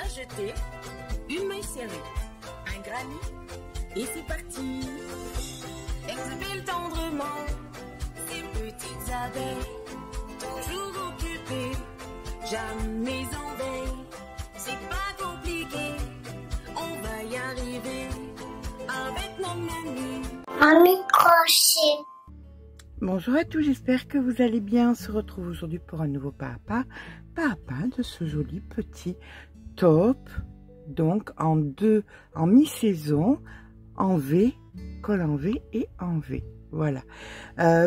jeter, une main serrée, un granit, et c'est parti. Exhibile tendrement ces petites abeilles, toujours occupées, jamais en veille. C'est pas compliqué, on va y arriver avec nos menus. Mamie crochet. Bonjour à tous, j'espère que vous allez bien. On se retrouve aujourd'hui pour un nouveau pas à pas de ce joli petit top, donc en mi-saison, en V, col en V et en V. Voilà,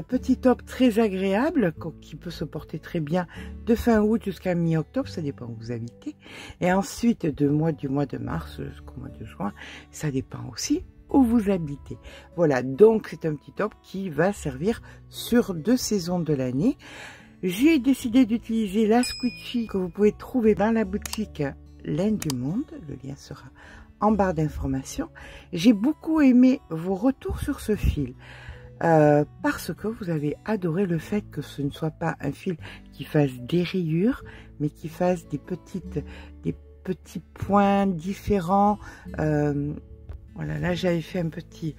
petit top très agréable qui peut se porter très bien de fin août jusqu'à mi-octobre, ça dépend où vous habitez. Et ensuite du mois de mars jusqu'au mois de juin, ça dépend aussi où vous habitez. Voilà, donc c'est un petit top qui va servir sur 2 saisons de l'année. J'ai décidé d'utiliser la Squishy que vous pouvez trouver dans la boutique Laine du Monde. Le lien sera en barre d'informations. J'ai beaucoup aimé vos retours sur ce fil parce que vous avez adoré le fait que ce ne soit pas un fil qui fasse des rayures, mais qui fasse des petits points différents. Voilà, là j'avais fait un petit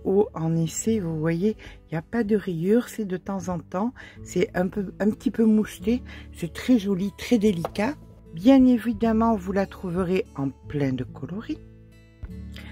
haut en essai, vous voyez, il n'y a pas de rayures, c'est de temps en temps, c'est un petit peu moucheté, c'est très joli, très délicat. Bien évidemment, vous la trouverez en plein de coloris.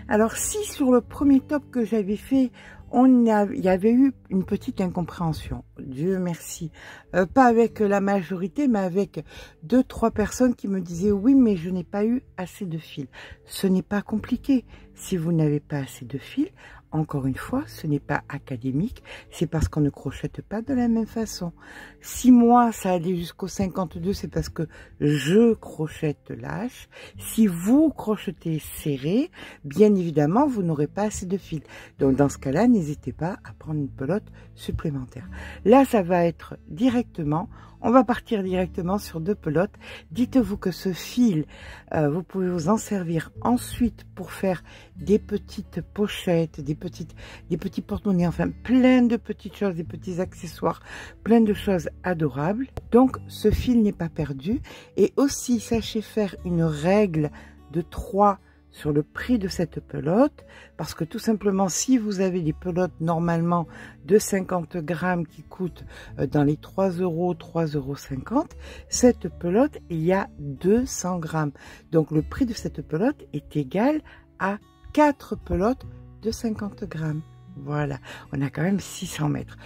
Alors si sur le premier top que j'avais fait, il y avait eu une petite incompréhension, Dieu merci, pas avec la majorité, mais avec 2-3 personnes qui me disaient oui, mais je n'ai pas eu assez de fil. Ce n'est pas compliqué. Si vous n'avez pas assez de fil, encore une fois, ce n'est pas académique, c'est parce qu'on ne crochette pas de la même façon. Si moi, ça allait jusqu'au 52, c'est parce que je crochette lâche. Si vous crochetez serré, bien évidemment, vous n'aurez pas assez de fil. Donc, dans ce cas-là, n'hésitez pas à prendre une pelote supplémentaire. Là, ça va être directement, on va partir directement sur 2 pelotes. Dites-vous que ce fil, vous pouvez vous en servir ensuite pour faire des petites pochettes, des petits porte-monnaies, enfin plein de petites choses, des petits accessoires, plein de choses adorables. Donc ce fil n'est pas perdu. Et aussi, sachez faire une règle de 3 sur le prix de cette pelote, parce que tout simplement, si vous avez des pelotes normalement de 50 grammes qui coûtent dans les 3 €, 3,50 €, cette pelote, il y a 200 grammes. Donc le prix de cette pelote est égal à 4 pelotes de 50 grammes. Voilà, on a quand même 600 mètres.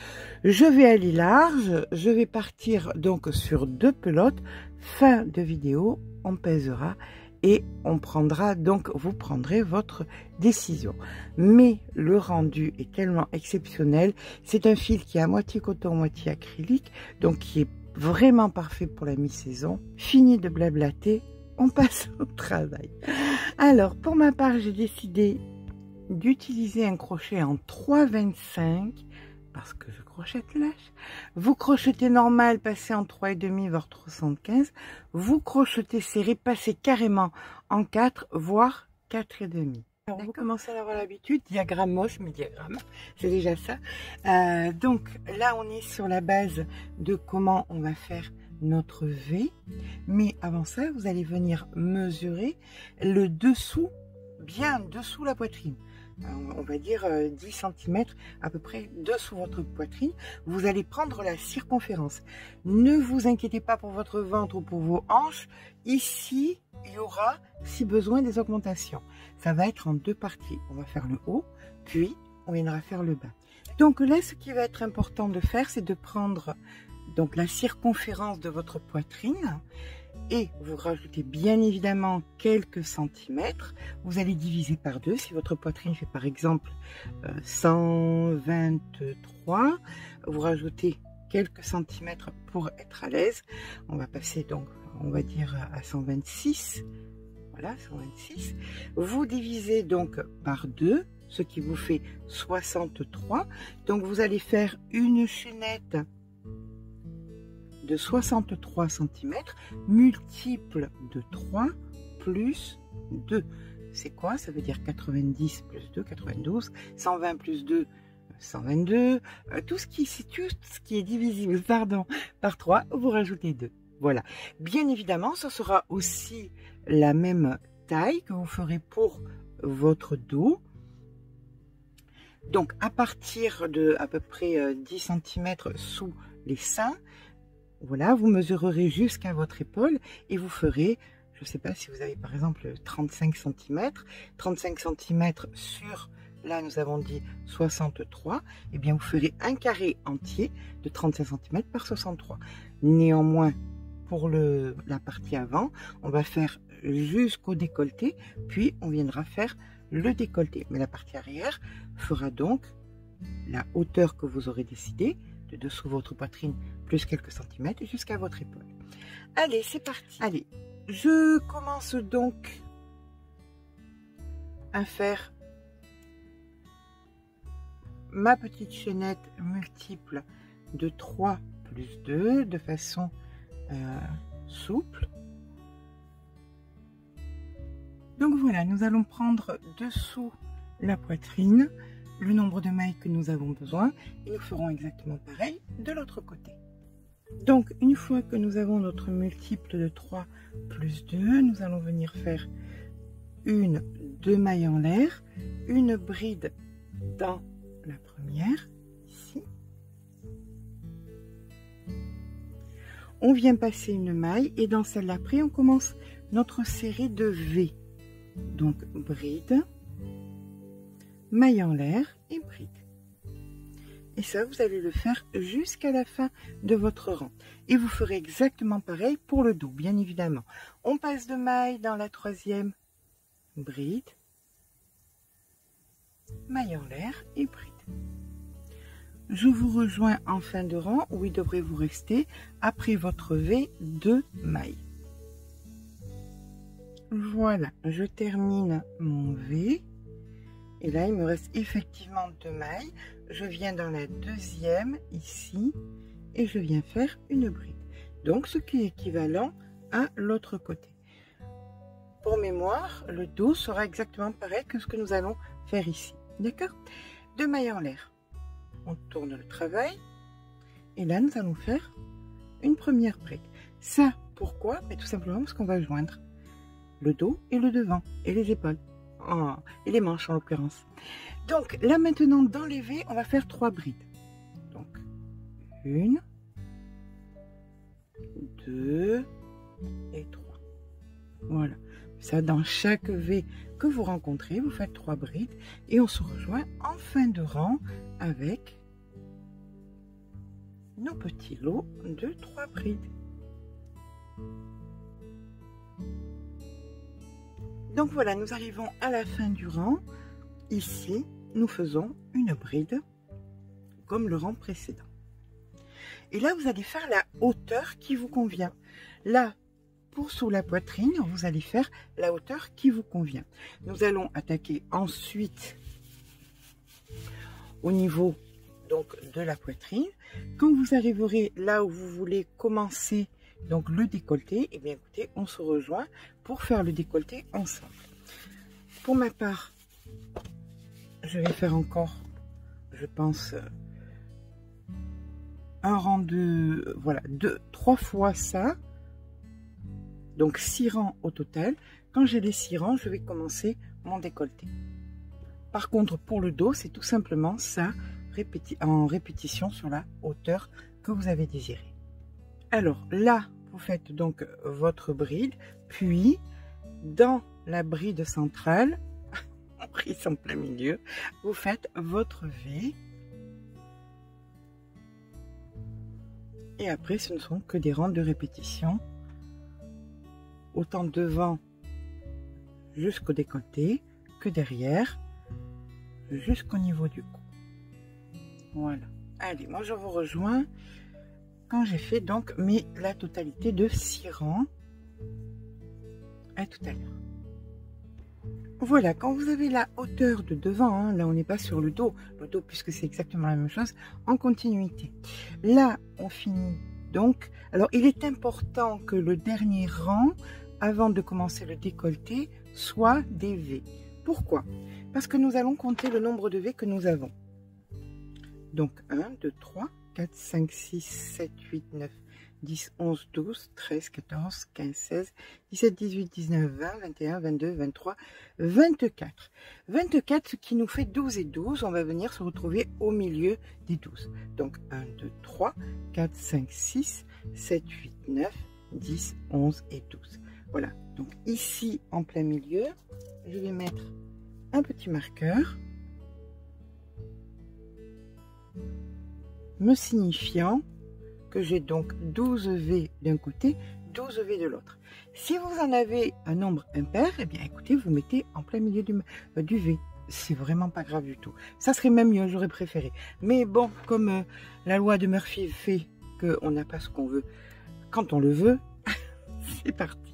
Je vais aller large, je vais partir donc sur 2 pelotes. Fin de vidéo, on pèsera et on prendra, donc vous prendrez votre décision. Mais le rendu est tellement exceptionnel. C'est un fil qui est à moitié coton, moitié acrylique, donc qui est vraiment parfait pour la mi-saison. Fini de blablater, on passe au travail. Alors, pour ma part, j'ai décidé d'utiliser un crochet en 3,25 parce que je crochette lâche. Vous crochetez normal, passez en 3,5 voire 3,75. Vous crochetez serré, passez carrément en 4 voire 4,5. Alors, vous commencez à avoir l'habitude, diagramme moche, mais diagramme, c'est déjà ça. Donc là, on est sur la base de comment on va faire notre V. Mais avant ça, vous allez venir mesurer le dessous, bien dessous la poitrine. On va dire 10 cm à peu près dessous votre poitrine. Vous allez prendre la circonférence. Ne vous inquiétez pas pour votre ventre ou pour vos hanches. Ici, il y aura, si besoin, des augmentations. Ça va être en 2 parties. On va faire le haut, puis on viendra faire le bas. Donc là, ce qui va être important de faire, c'est de prendre donc la circonférence de votre poitrine. Et vous rajoutez bien évidemment quelques centimètres. Vous allez diviser par 2. Si votre poitrine fait par exemple 123, vous rajoutez quelques centimètres pour être à l'aise. On va passer donc, on va dire à 126. Voilà, 126. Vous divisez donc par 2, ce qui vous fait 63. Donc vous allez faire une chaînette de 63 cm multiple de 3 plus 2. C'est quoi? Ça veut dire 90 plus 2, 92, 120 plus 2, 122. Tout ce qui est divisible, pardon, par 3, vous rajoutez 2. Voilà. Bien évidemment, ce sera aussi la même taille que vous ferez pour votre dos. Donc, à partir de à peu près 10 cm sous les seins, voilà, vous mesurerez jusqu'à votre épaule et vous ferez, je ne sais pas si vous avez par exemple 35 cm sur, là nous avons dit 63, et bien vous ferez un carré entier de 35 cm par 63. Néanmoins, pour la partie avant, on va faire jusqu'au décolleté, puis on viendra faire le décolleté. Mais la partie arrière fera donc la hauteur que vous aurez décidé, de dessous votre poitrine, plus quelques centimètres, jusqu'à votre épaule. Allez, c'est parti. Allez, je commence donc à faire ma petite chaînette multiple de 3 plus 2 de façon souple. Donc voilà, nous allons prendre dessous la poitrine le nombre de mailles que nous avons besoin et nous ferons exactement pareil de l'autre côté. Donc une fois que nous avons notre multiple de 3 plus 2, nous allons venir faire deux mailles en l'air, une bride dans la première, ici. On vient passer une maille et dans celle d'après, on commence notre série de V. Donc bride, maille en l'air et bride. Et ça, vous allez le faire jusqu'à la fin de votre rang. Et vous ferez exactement pareil pour le dos, bien évidemment. On passe de maille dans la troisième, bride, maille en l'air et bride. Je vous rejoins en fin de rang où il devrait vous rester après votre V 2 mailles. Voilà, je termine mon V. Et là, il me reste effectivement 2 mailles. Je viens dans la deuxième, ici, et je viens faire une bride. Donc, ce qui est équivalent à l'autre côté. Pour mémoire, le dos sera exactement pareil que ce que nous allons faire ici. D'accord? 2 mailles en l'air. On tourne le travail. Et là, nous allons faire une première bride. Ça, pourquoi? Mais tout simplement parce qu'on va joindre le dos et le devant et les épaules. Oh, et les manches en l'occurrence. Donc là maintenant dans les V, on va faire 3 brides. Donc 1, 2 et 3. Voilà. Ça, dans chaque V que vous rencontrez, vous faites 3 brides et on se rejoint en fin de rang avec nos petits lots de 3 brides. Donc voilà, nous arrivons à la fin du rang. Ici, nous faisons une bride comme le rang précédent. Et là, vous allez faire la hauteur qui vous convient. Là, pour sous la poitrine, vous allez faire la hauteur qui vous convient. Nous allons attaquer ensuite au niveau donc de la poitrine. Quand vous arriverez là où vous voulez commencer donc le décolleté, et bien écoutez, on se rejoint pour faire le décolleté ensemble. Pour ma part, je vais faire encore, je pense, un rang de, voilà, 3 fois ça. Donc 6 rangs au total. Quand j'ai les 6 rangs, je vais commencer mon décolleté. Par contre, pour le dos, c'est tout simplement ça, en répétition sur la hauteur que vous avez désiré. Alors là, vous faites donc votre bride, puis dans la bride centrale, prise en plein milieu, vous faites votre V. Et après, ce ne sont que des rangs de répétition, autant devant jusqu'au décolleté que derrière jusqu'au niveau du cou. Voilà. Allez, moi je vous rejoins quand j'ai fait donc la totalité de 6 rangs. À tout à l'heure. Voilà, quand vous avez la hauteur de devant, hein, là on n'est pas sur le dos puisque c'est exactement la même chose, en continuité. Là, on finit donc. Alors, il est important que le dernier rang, avant de commencer le décolleté, soit des V. Pourquoi? Parce que nous allons compter le nombre de V que nous avons. Donc, 1, 2, 3, 4, 5, 6, 7, 8, 9, 10, 11, 12, 13, 14, 15, 16, 17, 18, 19, 20, 21, 22, 23, 24. 24, ce qui nous fait 12 et 12. On va venir se retrouver au milieu des 12. Donc 1, 2, 3, 4, 5, 6, 7, 8, 9, 10, 11 et 12. Voilà. Donc ici, en plein milieu, je vais mettre un petit marqueur me signifiant que j'ai donc 12 V d'un côté, 12 V de l'autre. Si vous en avez un nombre impair, eh bien écoutez, vous mettez en plein milieu du V. C'est vraiment pas grave du tout. Ça serait même mieux, j'aurais préféré. Mais bon, comme la loi de Murphy fait qu'on n'a pas ce qu'on veut quand on le veut, c'est parti.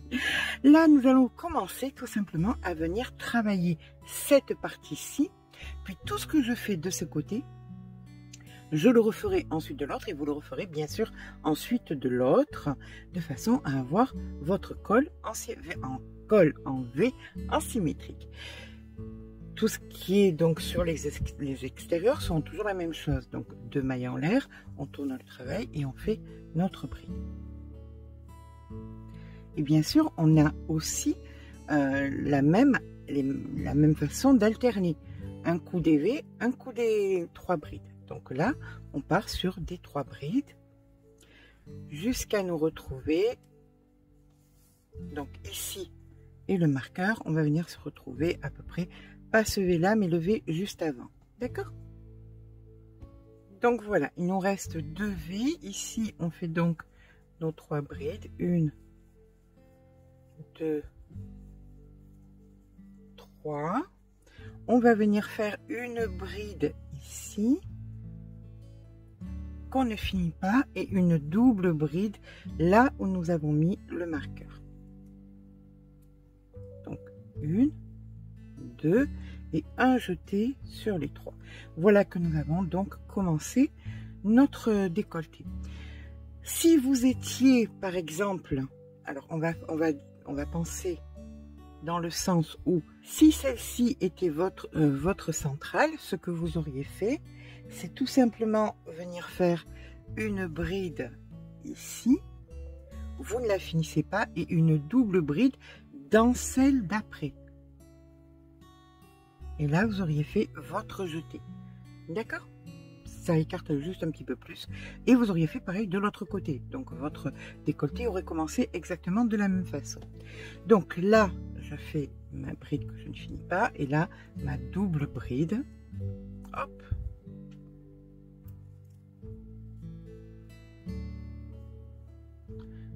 Là, nous allons commencer tout simplement à venir travailler cette partie-ci. Puis tout ce que je fais de ce côté, je le referai ensuite de l'autre et vous le referez bien sûr ensuite de l'autre, de façon à avoir votre col en V en symétrique. Tout ce qui est donc sur les extérieurs sont toujours la même chose. Donc 2 mailles en l'air, on tourne le travail et on fait notre bride. Et bien sûr, on a aussi la même façon d'alterner. Un coup des V, un coup des 3 brides. Donc là, on part sur des 3 brides jusqu'à nous retrouver. Donc ici, et le marqueur, on va venir se retrouver à peu près, pas ce V là, mais le V juste avant. D'accord? Donc voilà, il nous reste 2 V. Ici, on fait donc nos 3 brides. 1, 2, 3. On va venir faire une bride ici qu'on ne finit pas et une double bride là où nous avons mis le marqueur. Donc 1, 2 et un jeté sur les 3. Voilà que nous avons donc commencé notre décolleté. Si vous étiez par exemple, alors on va penser dans le sens où si celle-ci était votre centrale, ce que vous auriez fait, c'est tout simplement venir faire une bride ici, vous ne la finissez pas, et une double bride dans celle d'après. Et là, vous auriez fait votre jeté. D'accord? Ça écarte juste un petit peu plus. Et vous auriez fait pareil de l'autre côté. Donc, votre décolleté aurait commencé exactement de la même façon. Donc là, je fais ma bride que je ne finis pas. Et là, ma double bride. Hop.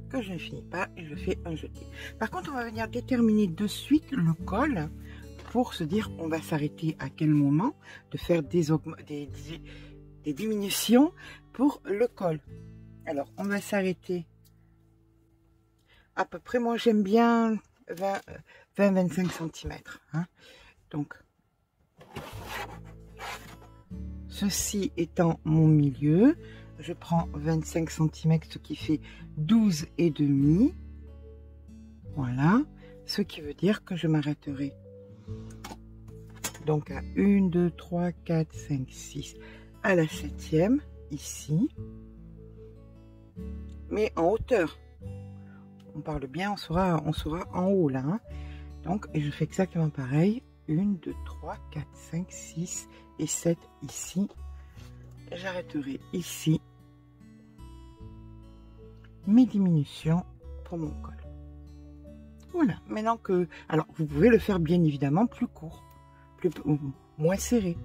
Que je ne finis pas et je fais un jeté. Par contre, on va venir déterminer de suite le col pour se dire on va s'arrêter à quel moment de faire des diminutions pour le col. Alors, on va s'arrêter à peu près, moi j'aime bien 20-25 cm. Hein. Donc, ceci étant mon milieu, je prends 25 cm, ce qui fait 12,5. Voilà, ce qui veut dire que je m'arrêterai donc à 1, 2, 3, 4, 5, 6, à la 7e, ici, mais en hauteur. On parle bien, on sera en haut là. Hein. Donc, et je fais exactement pareil. 1, 2, 3, 4, 5, 6 et 7 ici. J'arrêterai ici mes diminutions pour mon col. Voilà, maintenant que... Alors, vous pouvez le faire bien évidemment plus court, moins serré.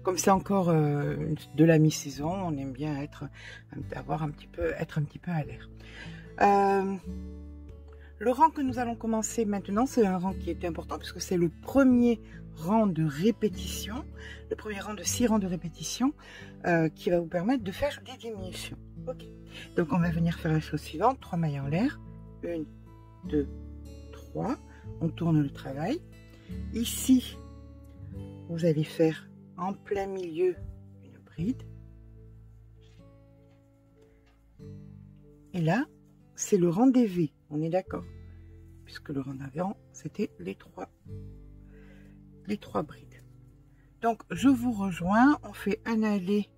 Comme c'est encore de la mi-saison, on aime bien être un petit peu à l'air. Le rang que nous allons commencer maintenant, c'est un rang qui est important puisque c'est le premier rang de répétition, le premier rang de 6 rangs de répétition qui va vous permettre de faire des diminutions. Ok. Donc on va venir faire la chose suivante, 3 mailles en l'air, 1, 2, 3, on tourne le travail. Ici, vous allez faire en plein milieu une bride. Et là, c'est le rang des V, on est d'accord. Puisque le rang d'avant, c'était les trois brides. Donc, je vous rejoins, on fait un aller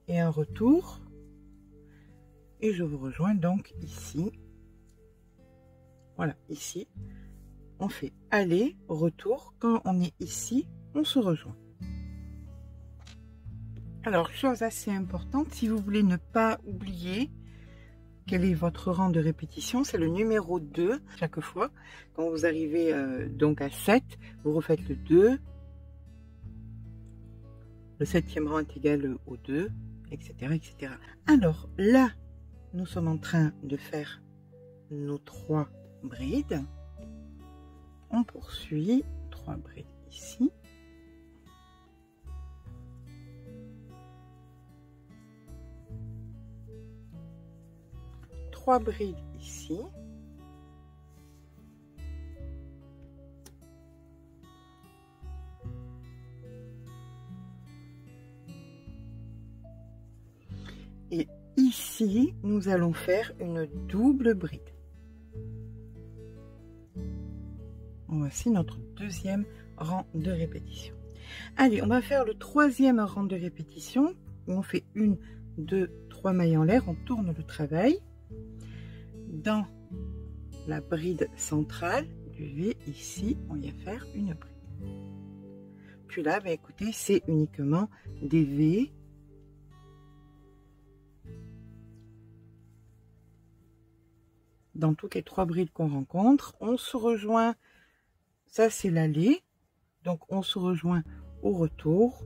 et un retour. et je vous rejoins donc ici. Voilà, ici, on fait aller, retour. Quand on est ici, on se rejoint. Alors, chose assez importante, si vous voulez ne pas oublier quel est votre rang de répétition, c'est le numéro 2 chaque fois. Quand vous arrivez donc à 7, vous refaites le 2. Le 7e rang est égal au 2, etc., etc. Alors là, nous sommes en train de faire nos 3 brides. On poursuit 3 brides ici. Trois brides ici. Et ici, nous allons faire une double bride. Voici notre 2e rang de répétition. Allez, on va faire le 3e rang de répétition. Où on fait 1, 2, 3 mailles en l'air. On tourne le travail. Dans la bride centrale du V, ici, on vient faire une bride. Puis là, bah, écoutez, c'est uniquement des V. Dans toutes les 3 brides qu'on rencontre, on se rejoint. Ça, c'est l'aller. Donc, on se rejoint au retour,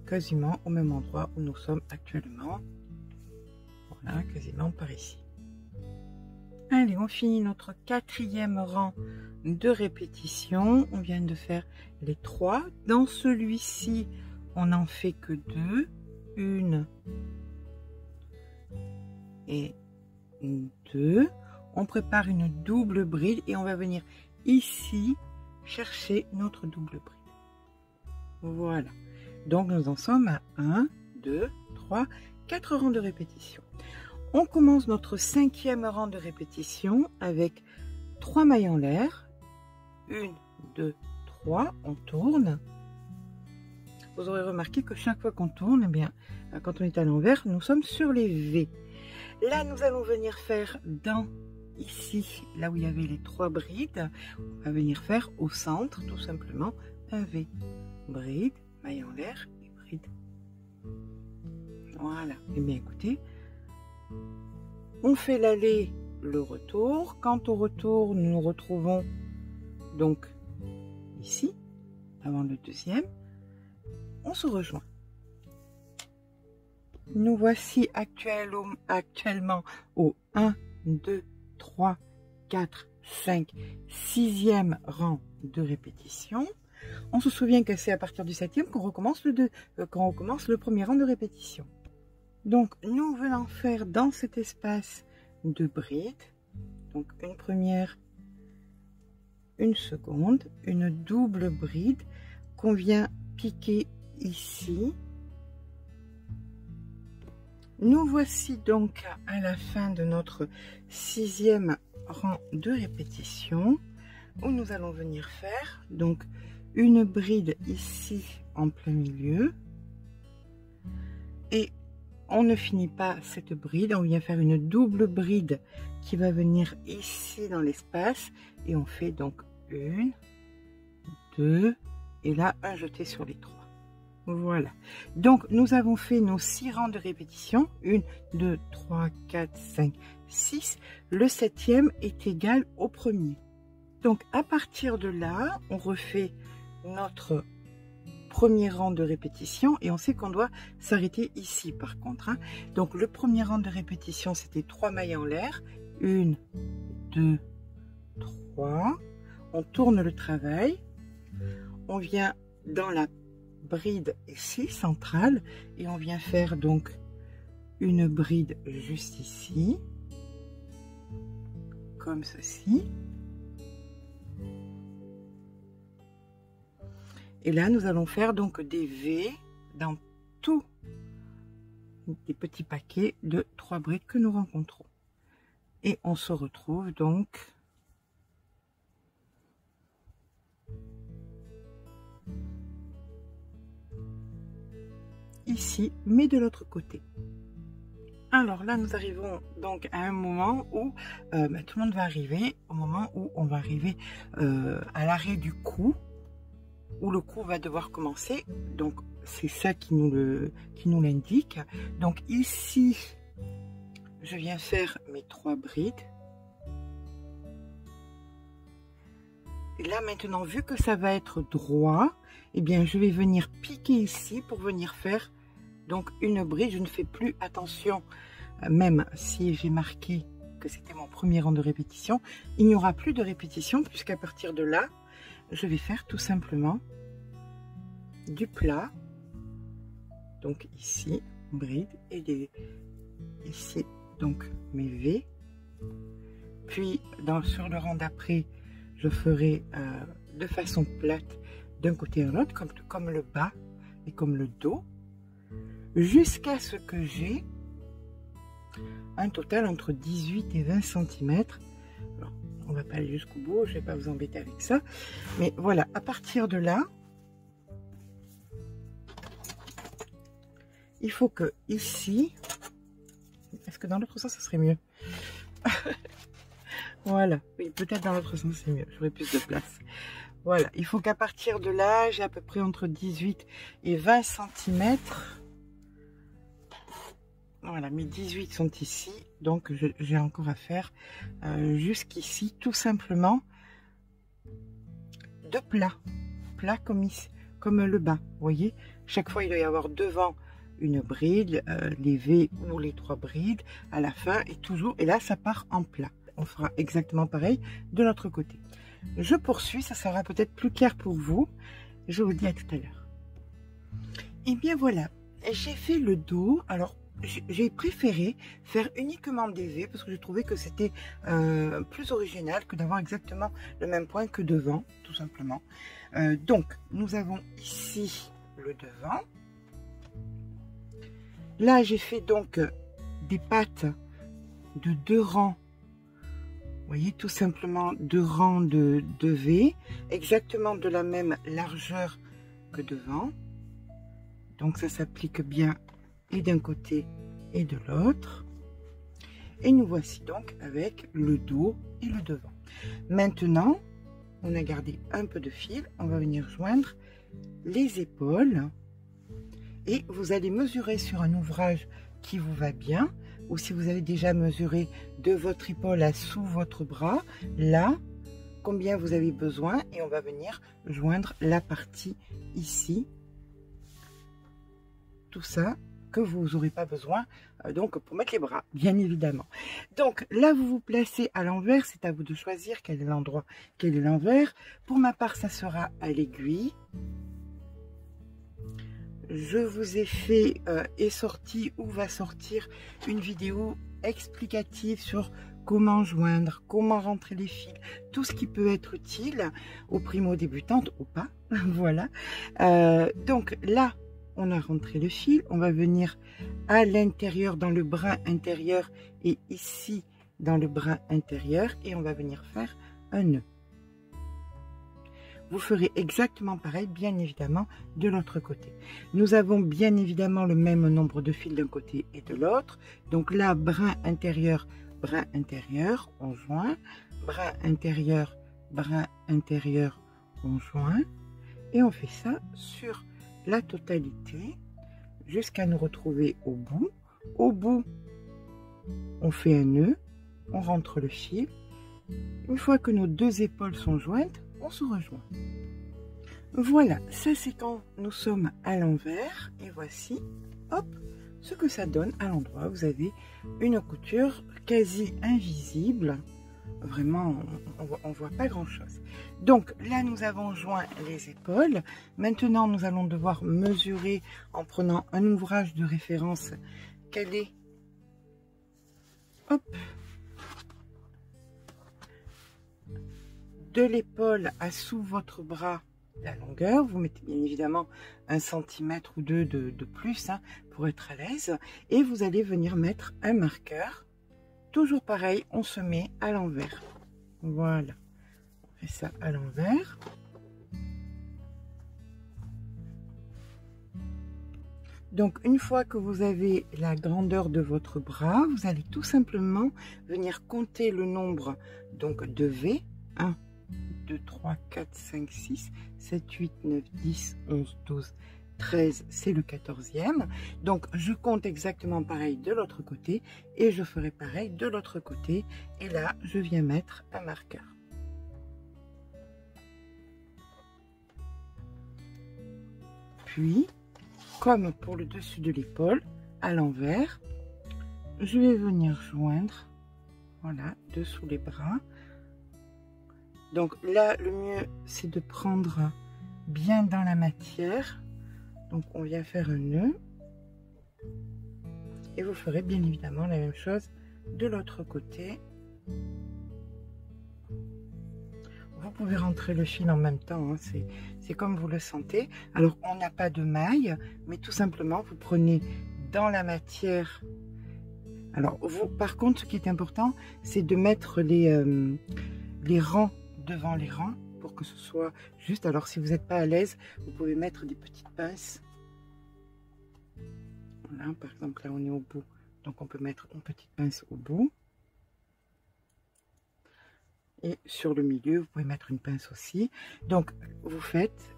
quasiment au même endroit où nous sommes actuellement. Voilà, quasiment par ici. Allez, on finit notre 4e rang de répétition. On vient de faire les 3. Dans celui-ci, on n'en fait que 2. 1 et 2. On prépare une double bride et on va venir ici chercher notre double bride. Voilà. Donc, nous en sommes à 1, 2, 3, 4 rangs de répétition. On commence notre 5e rang de répétition avec 3 mailles en l'air. 1, 2, 3, on tourne. Vous aurez remarqué que chaque fois qu'on tourne, eh bien, quand on est à l'envers, nous sommes sur les V. Là, nous allons venir faire dans ici, là où il y avait les 3 brides, on va venir faire au centre, tout simplement, un V. Bride, maille en l'air et bride. Voilà. Eh bien, écoutez, on fait l'aller, le retour. Quand au retour, nous nous retrouvons donc ici, avant le 2e, on se rejoint. Nous voici actuellement au 1, 2, 3, 4, 5, 6e rang de répétition. On se souvient que c'est à partir du 7e qu'on recommence le premier rang de répétition. Donc, nous venons faire dans cet espace de brides, donc une première, une seconde, une double bride qu'on vient piquer ici. Nous voici donc à la fin de notre 6e rang de répétition où nous allons venir faire donc une bride ici en plein milieu et on ne finit pas cette bride, on vient faire une double bride qui va venir ici dans l'espace et on fait donc 1, 2 et là un jeté sur les 3. Voilà, donc nous avons fait nos 6 rangs de répétition, 1, 2, 3, 4, 5, 6. Le 7e est égal au premier. Donc à partir de là, on refait notre premier rang de répétition et on sait qu'on doit s'arrêter ici par contre. Donc le premier rang de répétition, c'était 3 mailles en l'air, 1, 2, 3. On tourne le travail, on vient dans la bride ici centrale et on vient faire donc une bride juste ici comme ceci et là nous allons faire donc des V dans tous les petits paquets de 3 brides que nous rencontrons et on se retrouve donc ici mais de l'autre côté. Alors là, nous arrivons donc à un moment où tout le monde va arriver, au moment où on va arriver à l'arrêt du cou, où le cou va devoir commencer. Donc, c'est ça qui nous l'indique. Donc ici, je viens faire mes 3 brides. Et là, maintenant, vu que ça va être droit, eh bien, je vais venir piquer ici pour venir faire donc une bride. Je ne fais plus attention, même si j'ai marqué que c'était mon premier rang de répétition, il n'y aura plus de répétition puisqu'à partir de là, je vais faire tout simplement du plat. Donc ici, bride et ici, donc mes V. Puis sur le rang d'après, je ferai de façon plate d'un côté à l'autre, comme le bas et comme le dos, jusqu'à ce que j'ai un total entre 18 et 20 cm. Alors, on va pas aller jusqu'au bout, je vais pas vous embêter avec ça. Mais voilà, à partir de là, il faut que ici, est-ce que dans l'autre sens, ça serait mieux? Voilà, oui, peut-être dans l'autre sens, c'est mieux, j'aurai plus de place. Voilà, il faut qu'à partir de là, j'ai à peu près entre 18 et 20 cm. Voilà, mes 18 sont ici, donc j'ai encore à faire jusqu'ici, tout simplement de plat comme ici, comme le bas. Vous voyez, chaque fois il doit y avoir devant une bride, les V ou les 3 brides à la fin, et là ça part en plat. On fera exactement pareil de l'autre côté. Je poursuis, ça sera peut-être plus clair pour vous. Je vous dis à tout à l'heure. Et bien voilà, j'ai fait le dos. Alors, j'ai préféré faire uniquement des V parce que je trouvais que c'était plus original que d'avoir exactement le même point que devant, tout simplement. Donc, nous avons ici le devant. Là, j'ai fait donc des pattes de 2 rangs. Vous voyez, tout simplement 2 rangs de V, exactement de la même largeur que devant. Donc ça s'applique bien et d'un côté et de l'autre. Et nous voici donc avec le dos et le devant. Maintenant, on a gardé un peu de fil, on va venir joindre les épaules. Et vous allez mesurer sur un ouvrage qui vous va bien, ou si vous avez déjà mesuré de votre épaule à sous votre bras, là, combien vous avez besoin, et on va venir joindre la partie ici. Tout ça que vous n'aurez pas besoin donc pour mettre les bras, bien évidemment. Donc là, vous vous placez à l'envers, c'est à vous de choisir quel est l'endroit, quel est l'envers. Pour ma part, ça sera à l'aiguille. Je vous ai fait et sorti ou va sortir une vidéo explicative sur comment joindre, comment rentrer les fils, tout ce qui peut être utile aux primo-débutantes ou pas. Voilà. Donc là, on a rentré le fil. On va venir à l'intérieur dans le brin intérieur et ici dans le brin intérieur et on va venir faire un nœud. Vous ferez exactement pareil, bien évidemment, de l'autre côté. Nous avons bien évidemment le même nombre de fils d'un côté et de l'autre. Donc là, brin intérieur, on joint. Brin intérieur, on joint. Et on fait ça sur la totalité jusqu'à nous retrouver au bout. Au bout, on fait un nœud, on rentre le fil. Une fois que nos 2 épaules sont jointes, on se rejoint. Voilà, ça c'est quand nous sommes à l'envers et voici, hop, ce que ça donne à l'endroit. Vous avez une couture quasi invisible, vraiment on voit pas grand chose. Donc là nous avons joint les épaules. Maintenant nous allons devoir mesurer en prenant un ouvrage de référence quel est, hop, de l'épaule à sous votre bras la longueur. Vous mettez bien évidemment 1 cm ou 2 de plus hein, pour être à l'aise et vous allez venir mettre un marqueur. Toujours pareil, on se met à l'envers. Voilà, on fait ça à l'envers. Donc une fois que vous avez la grandeur de votre bras, vous allez tout simplement venir compter le nombre donc de V. 1, 2, 3, 4, 5, 6, 7, 8, 9, 10, 11, 12, 13, c'est le 14e. Donc je compte exactement pareil de l'autre côté et je ferai pareil de l'autre côté. Et là, je viens mettre un marqueur. Puis, comme pour le dessus de l'épaule, à l'envers, je vais venir joindre, voilà, dessous les bras. Donc là, le mieux, c'est de prendre bien dans la matière. Donc on vient faire un nœud. Et vous ferez bien évidemment la même chose de l'autre côté. Vous pouvez rentrer le fil en même temps, hein, c'est comme vous le sentez. Alors on n'a pas de maille, mais tout simplement vous prenez dans la matière. Alors vous, par contre, ce qui est important, c'est de mettre les rangs devant les rangs pour que ce soit juste. Alors si vous n'êtes pas à l'aise, vous pouvez mettre des petites pinces. Voilà, par exemple là on est au bout, donc on peut mettre une petite pince au bout. Et sur le milieu, vous pouvez mettre une pince aussi. Donc vous faites,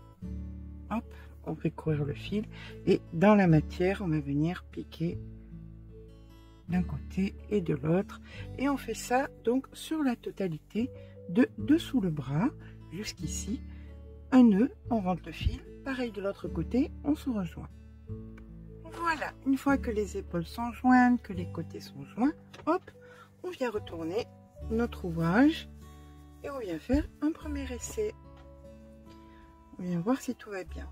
hop, on fait courir le fil et dans la matière, on va venir piquer d'un côté et de l'autre. Et on fait ça donc sur la totalité de dessous le bras jusqu'ici. Un nœud, on rentre le fil. Pareil de l'autre côté, on se rejoint. Voilà, une fois que les épaules sont jointes, que les côtés sont joints, hop, on vient retourner notre ouvrage et on vient faire un premier essai. On vient voir si tout va bien.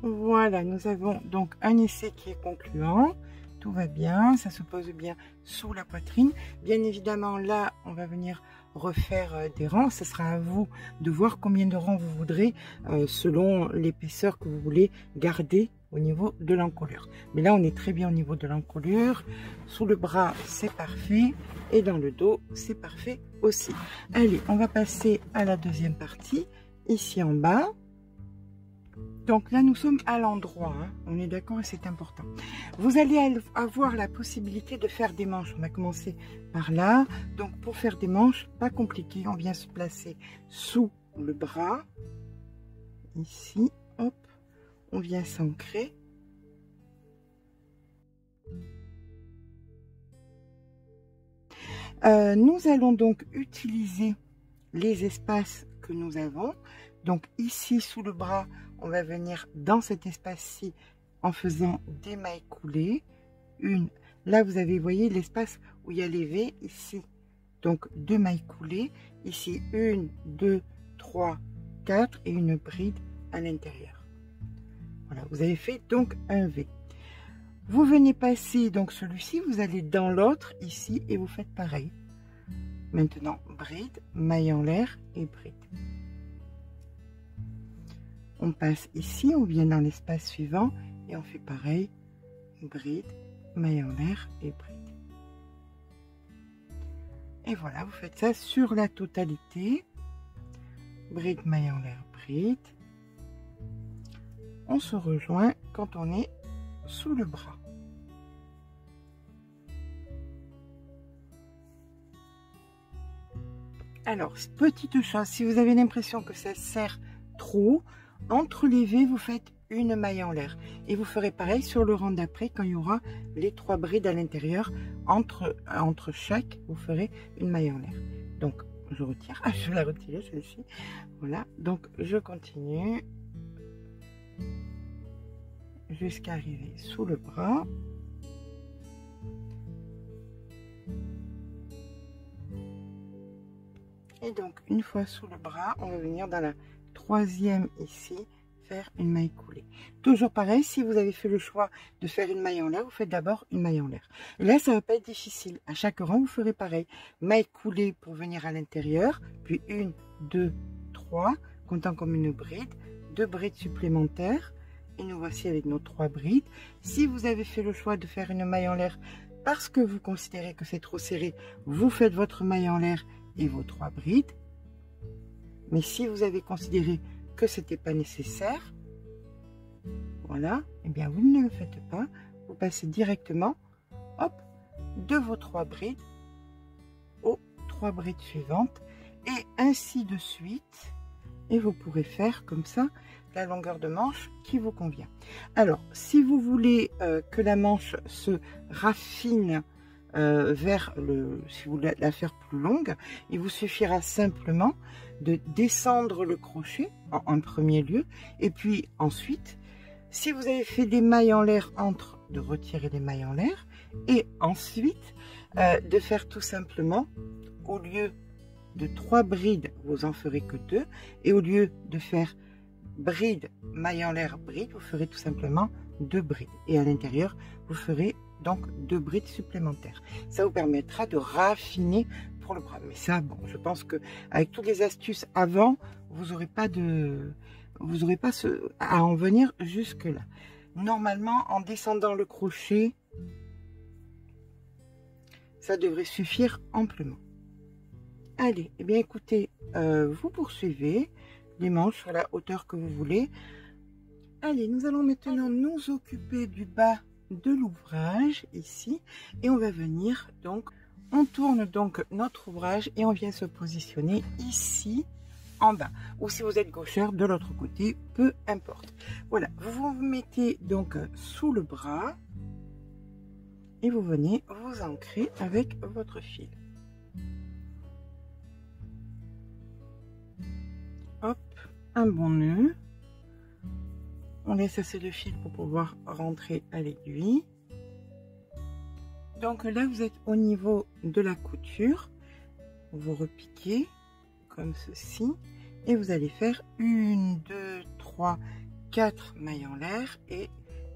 Voilà, nous avons donc un essai qui est concluant. Tout va bien, ça se pose bien sous la poitrine. Bien évidemment, là, on va venir refaire des rangs. Ce sera à vous de voir combien de rangs vous voudrez selon l'épaisseur que vous voulez garder au niveau de l'encolure. Mais là, on est très bien au niveau de l'encolure. Sous le bras, c'est parfait. Et dans le dos, c'est parfait aussi. Allez, on va passer à la deuxième partie, ici en bas. Donc là, nous sommes à l'endroit, hein. On est d'accord et c'est important. Vous allez avoir la possibilité de faire des manches. On va commencer par là. Donc pour faire des manches, pas compliqué, on vient se placer sous le bras. Ici, hop, on vient s'ancrer. Nous allons donc utiliser les espaces que nous avons. Donc ici sous le bras, on va venir dans cet espace-ci en faisant des mailles coulées. Là vous avez, voyez l'espace où il y a les V ici. Donc 2 mailles coulées. Ici 1, 2, 3, 4 et une bride à l'intérieur. Voilà, vous avez fait donc un V. Vous venez passer donc celui-ci, vous allez dans l'autre ici et vous faites pareil. Maintenant bride, maille en l'air et bride. On passe ici, on vient dans l'espace suivant et on fait pareil, bride, maille en l'air et bride. Et voilà, vous faites ça sur la totalité. Bride, maille en l'air, bride. On se rejoint quand on est sous le bras. Alors, petite chose, si vous avez l'impression que ça serre trop, entre les V, vous faites une maille en l'air. Et vous ferez pareil sur le rang d'après quand il y aura les 3 brides à l'intérieur. Entre chaque, vous ferez une maille en l'air. Donc, je retire. Ah, je vais la retirer celle-ci. Voilà. Donc, je continue jusqu'à arriver sous le bras. Et donc, une fois sous le bras, on va venir dans la 3e ici, faire une maille coulée. Toujours pareil, si vous avez fait le choix de faire une maille en l'air, vous faites d'abord une maille en l'air. Et là, ça ne va pas être difficile. À chaque rang, vous ferez pareil. Maille coulée pour venir à l'intérieur, puis 1, 2, 3, comptant comme une bride, 2 brides supplémentaires. Et nous voici avec nos 3 brides. Si vous avez fait le choix de faire une maille en l'air parce que vous considérez que c'est trop serré, vous faites votre maille en l'air et vos 3 brides. Mais si vous avez considéré que c'était pas nécessaire, voilà, et bien vous ne le faites pas, vous passez directement, hop, de vos 3 brides aux 3 brides suivantes, et ainsi de suite, et vous pourrez faire comme ça la longueur de manche qui vous convient. Alors, si vous voulez que la manche se raffine vers le, si vous voulez la faire plus longue, il vous suffira simplement de descendre le crochet en premier lieu, et puis ensuite, si vous avez fait des mailles en l'air entre, de retirer les mailles en l'air, et ensuite de faire tout simplement, au lieu de 3 brides, vous en ferez que 2, et au lieu de faire bride, maille en l'air, bride, vous ferez tout simplement 2 brides, et à l'intérieur vous ferez donc 2 brides supplémentaires. Ça vous permettra de raffiner pour le bras. Mais ça, bon, je pense que avec toutes les astuces avant, vous n'aurez pas à en venir jusque là. Normalement, en descendant le crochet, ça devrait suffire amplement. Allez, eh bien écoutez, vous poursuivez les manches à la hauteur que vous voulez. Allez, nous allons maintenant nous occuper du bas de l'ouvrage ici, et on va venir donc, on tourne donc notre ouvrage et on vient se positionner ici en bas, ou si vous êtes gaucheur de l'autre côté, peu importe. Voilà, vous vous mettez donc sous le bras et vous venez vous ancrer avec votre fil. Hop, un bon nœud. On laisse assez de fil pour pouvoir rentrer à l'aiguille. Donc là, vous êtes au niveau de la couture. Vous repiquez comme ceci. Et vous allez faire 1, 2, 3, 4 mailles en l'air et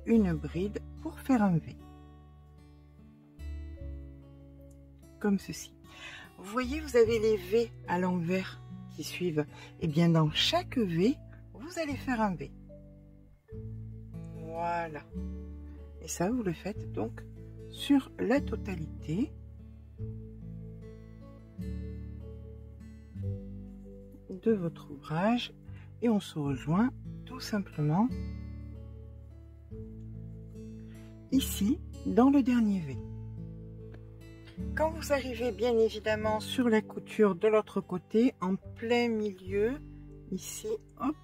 une bride pour faire un V. Comme ceci. Vous voyez, vous avez les V à l'envers qui suivent. Et bien dans chaque V, vous allez faire un V. Voilà. Et ça, vous le faites donc sur la totalité de votre ouvrage. Et on se rejoint tout simplement ici, dans le dernier V. Quand vous arrivez bien évidemment sur la couture de l'autre côté, en plein milieu, ici, hop,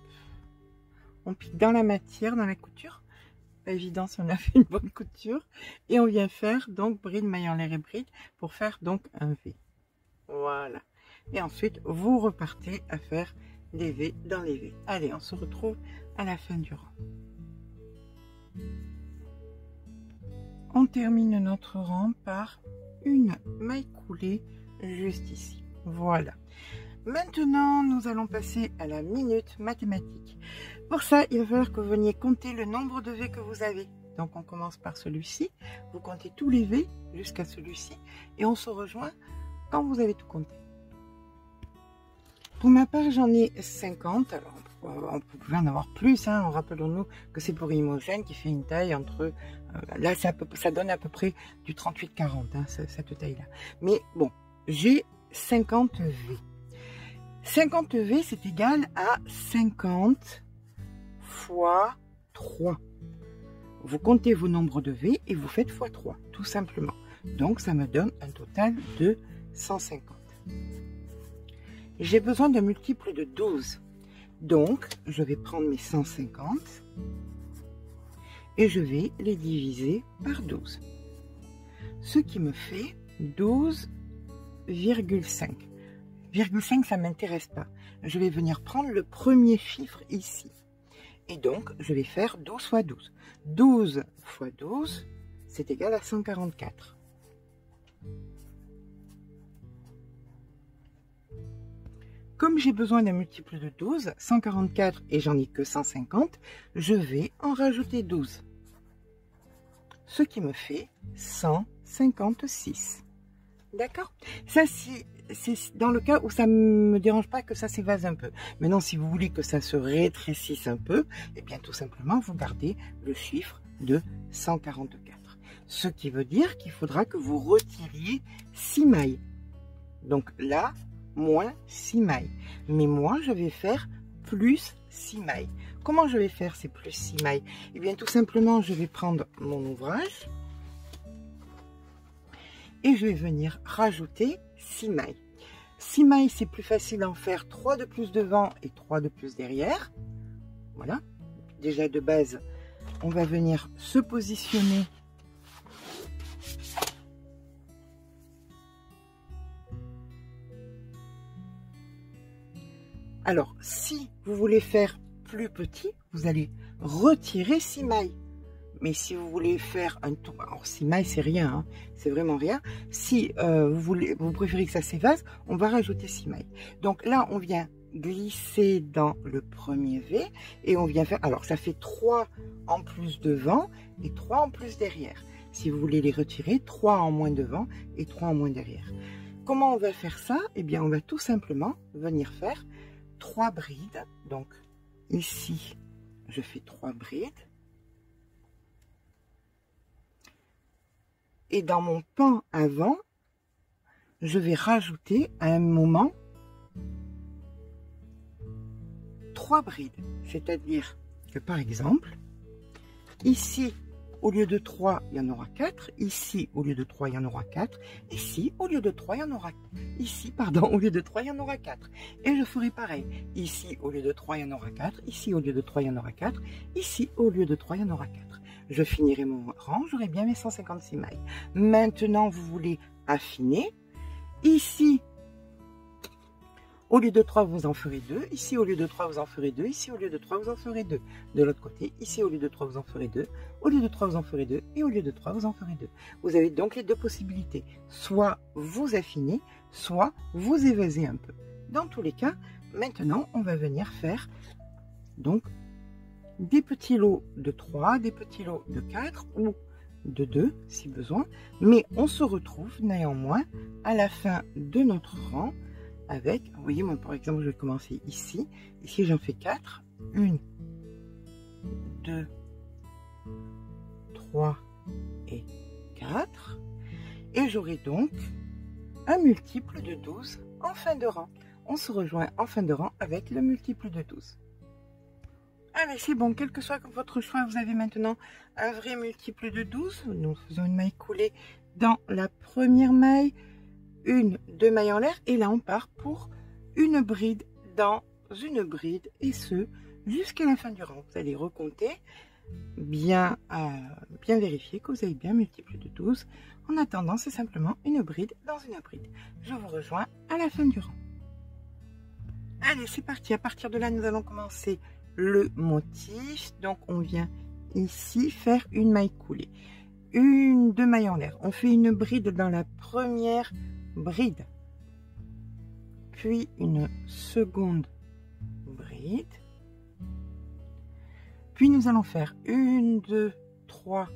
on pique dans la matière, dans la couture. Pas évident si on a fait une bonne couture. Et on vient faire donc bride, maille en l'air et bride pour faire donc un V. Voilà. Et ensuite, vous repartez à faire les V dans les V. Allez, on se retrouve à la fin du rang. On termine notre rang par une maille coulée juste ici. Voilà. Maintenant, nous allons passer à la minute mathématique. Pour ça, il va falloir que vous veniez compter le nombre de V que vous avez. Donc, on commence par celui-ci. Vous comptez tous les V jusqu'à celui-ci. Et on se rejoint quand vous avez tout compté. Pour ma part, j'en ai 50. Alors, on peut en avoir plus. Hein. Rappelons-nous que c'est pour Imogen qui fait une taille entre... là, ça donne à peu près du 38-40, hein, cette taille-là. Mais bon, j'ai 50 V. 50 V, c'est égal à 50 fois 3. Vous comptez vos nombres de V et vous faites fois 3, tout simplement. Donc, ça me donne un total de 150. J'ai besoin d'un multiple de 12. Donc, je vais prendre mes 150 et je vais les diviser par 12. Ce qui me fait 12,5. 0,5, ça ne m'intéresse pas. Je vais venir prendre le premier chiffre ici. Et donc, je vais faire 12 fois 12. 12 fois 12, c'est égal à 144. Comme j'ai besoin d'un multiple de 12, 144 et j'en ai que 150, je vais en rajouter 12. Ce qui me fait 156. D'accord? Ça, c'est dans le cas où ça ne me dérange pas que ça s'évase un peu. Maintenant, si vous voulez que ça se rétrécisse un peu, eh bien, tout simplement, vous gardez le chiffre de 144. Ce qui veut dire qu'il faudra que vous retiriez 6 mailles. Donc là, moins 6 mailles. Mais moi, je vais faire plus 6 mailles. Comment je vais faire ces plus 6 mailles? Eh bien tout simplement, je vais prendre mon ouvrage et je vais venir rajouter 6 mailles. 6 mailles, c'est plus facile d'en faire 3 de plus devant et 3 de plus derrière. Voilà. Déjà de base, on va venir se positionner Alors, si vous voulez faire plus petit, vous allez retirer 6 mailles. Mais si vous voulez faire un tour, alors 6 mailles, c'est rien, hein, c'est vraiment rien. Si vous préférez que ça s'évase, on va rajouter 6 mailles. Donc là, on vient glisser dans le premier V et on vient faire, alors ça fait 3 en plus devant et 3 en plus derrière. Si vous voulez les retirer, 3 en moins devant et 3 en moins derrière. Comment on va faire ça? Eh bien, on va tout simplement venir faire 3 brides. Donc ici, je fais 3 brides. Et dans mon pan avant, je vais rajouter à un moment 3 brides. C'est-à-dire que par exemple, ici, au lieu de 3, il y en aura 4. Ici, au lieu de 3, il y en aura 4. Ici, au lieu de 3, il y en aura... Ici, pardon, au lieu de 3, il y en aura 4. Et je ferai pareil. Ici, au lieu de 3, il y en aura 4. Ici, au lieu de 3, il y en aura 4. Ici, au lieu de 3, il y en aura 4. Je finirai mon rang, j'aurai bien mes 156 mailles. Maintenant, vous voulez affiner. Ici, au lieu de 3, vous en ferez 2. Ici, au lieu de 3, vous en ferez 2. Ici, au lieu de 3, vous en ferez 2. De l'autre côté, ici, au lieu de 3, vous en ferez 2. Au lieu de 3, vous en ferez 2. Et au lieu de 3, vous en ferez 2. Vous avez donc les deux possibilités. Soit vous affinez, soit vous évasez un peu. Dans tous les cas, maintenant, on va venir faire donc des petits lots de 3, des petits lots de 4 ou de 2 si besoin. Mais on se retrouve néanmoins à la fin de notre rang avec, vous voyez, moi par exemple, je vais commencer ici. Ici, j'en fais 4. 1, 2, 3 et 4. Et j'aurai donc un multiple de 12 en fin de rang. On se rejoint en fin de rang avec le multiple de 12. Allez, c'est bon, quel que soit votre choix, vous avez maintenant un vrai multiple de 12. Nous faisons une maille coulée dans la première maille, 1, 2 mailles en l'air, et là on part pour une bride dans une bride, et ce, jusqu'à la fin du rang. Vous allez recompter, bien vérifier que vous avez bien multiple de 12. En attendant, c'est simplement une bride dans une bride. Je vous rejoins à la fin du rang. Allez, c'est parti. À partir de là, nous allons commencer le motif. Donc on vient ici faire une maille coulée, 1, 2 mailles en l'air, on fait une bride dans la première bride, puis une seconde bride, puis nous allons faire 1, 2, 3,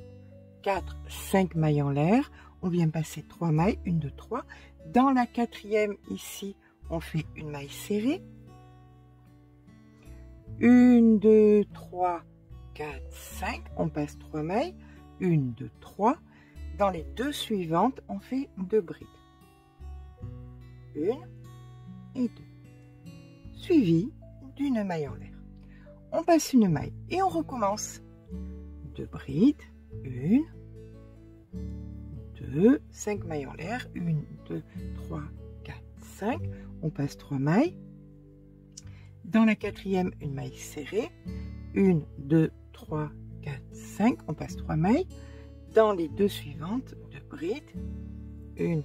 4, 5 mailles en l'air, on vient passer 3 mailles, 1, 2, 3, dans la quatrième ici on fait une maille serrée, 1, 2, 3, 4, 5, on passe 3 mailles, 1, 2, 3. Dans les deux suivantes, on fait 2 brides. 1 et 2. Suivi d'une maille en l'air. On passe une maille et on recommence. 2 brides, 1, 2, 5 mailles en l'air, 1, 2, 3, 4, 5. On passe 3 mailles. Dans la quatrième, une maille serrée, 1, 2, 3, 4, 5, on passe 3 mailles. Dans les deux suivantes, 2 brides, 1,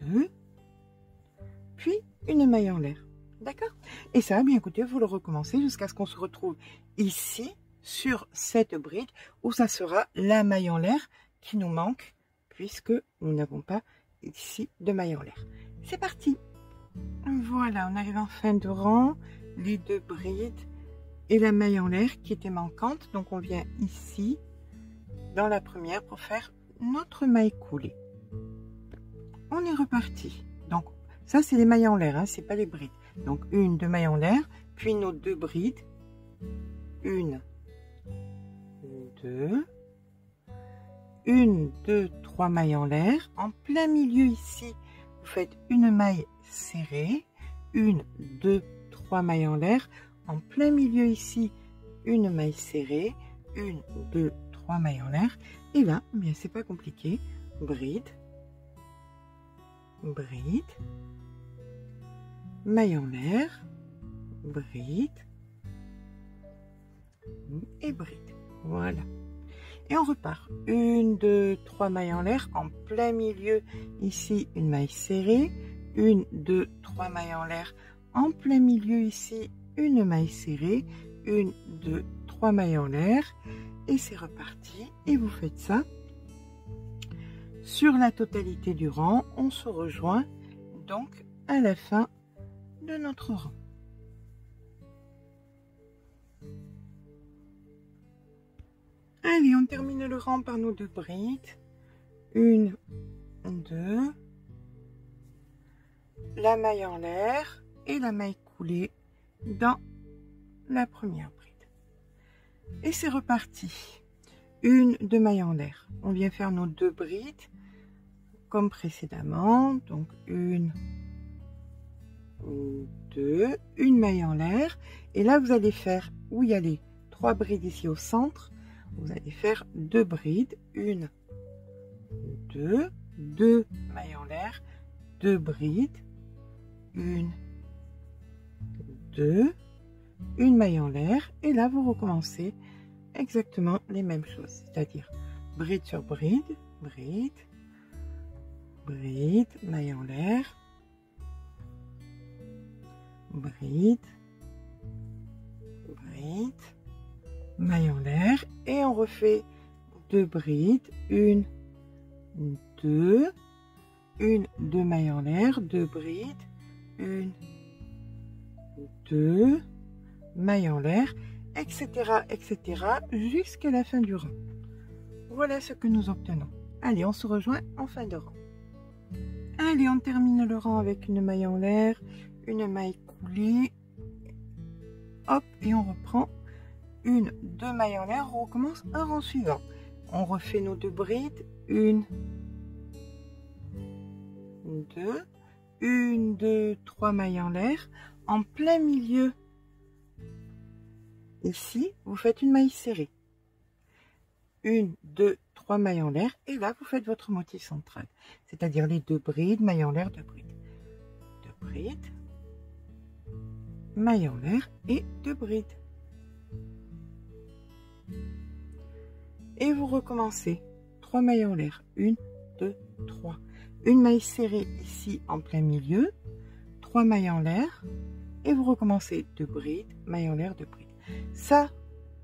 2, puis une maille en l'air. D'accord? Et ça, bien écoutez, vous le recommencez jusqu'à ce qu'on se retrouve ici, sur cette bride, où ça sera la maille en l'air qui nous manque, puisque nous n'avons pas ici de maille en l'air. C'est parti! Voilà, on arrive en fin de rang, les 2 brides et la maille en l'air qui était manquante. Donc on vient ici dans la première pour faire notre maille coulée. On est reparti. Donc ça c'est les mailles en l'air, hein, c'est pas les brides. Donc 1, 2 mailles en l'air, puis nos 2 brides, 1, 2, 1, 2, 3 mailles en l'air. En plein milieu ici, vous faites une maille serrée, 1, 2, 3 mailles en l'air, en plein milieu ici, une maille serrée, 1, 2, 3 mailles en l'air, et là, eh bien c'est pas compliqué, bride, bride, maille en l'air, bride et bride. Voilà. Et on repart. 1, 2, 3 mailles en l'air, en plein milieu, ici une maille serrée, 1, 2, 3 mailles en l'air, en plein milieu ici, une maille serrée, 1, 2, 3 mailles en l'air, et c'est reparti. Et vous faites ça sur la totalité du rang. On se rejoint donc à la fin de notre rang. Allez, on termine le rang par nos 2 brides. 1, 2, la maille en l'air et la maille coulée dans la première bride. Et c'est reparti. 1, 2 mailles en l'air. On vient faire nos 2 brides comme précédemment. Donc 1, 2, une maille en l'air. Et là, vous allez faire, où il y a les 3 brides ici au centre, vous allez faire 2 brides, 1, 2, 2 mailles en l'air, 2 brides, 1, 2, une maille en l'air, et là vous recommencez exactement les mêmes choses, c'est-à-dire bride sur bride, bride, bride, maille en l'air, bride, bride, maille en l'air, et on refait 2 brides, 1, 2, 2 mailles en l'air, 2 brides, 1, 2, mailles en l'air, etc., etc., jusqu'à la fin du rang. Voilà ce que nous obtenons. Allez, on se rejoint en fin de rang. Allez, on termine le rang avec une maille en l'air, une maille coulée, hop, et on reprend 1, 2 mailles en l'air, on recommence un rang suivant. On refait nos 2 brides, 1, 2, 1, 2, 3 mailles en l'air, en plein milieu. Ici, vous faites une maille serrée. 1, 2, 3 mailles en l'air, et là, vous faites votre motif central, c'est-à-dire les 2 brides, maille en l'air, 2 brides. 2 brides, maille en l'air et 2 brides. Et vous recommencez 3 mailles en l'air, 1, 2, 3. Une maille serrée ici en plein milieu, 3 mailles en l'air, et vous recommencez 2 brides, maille en l'air, 2 brides. Ça,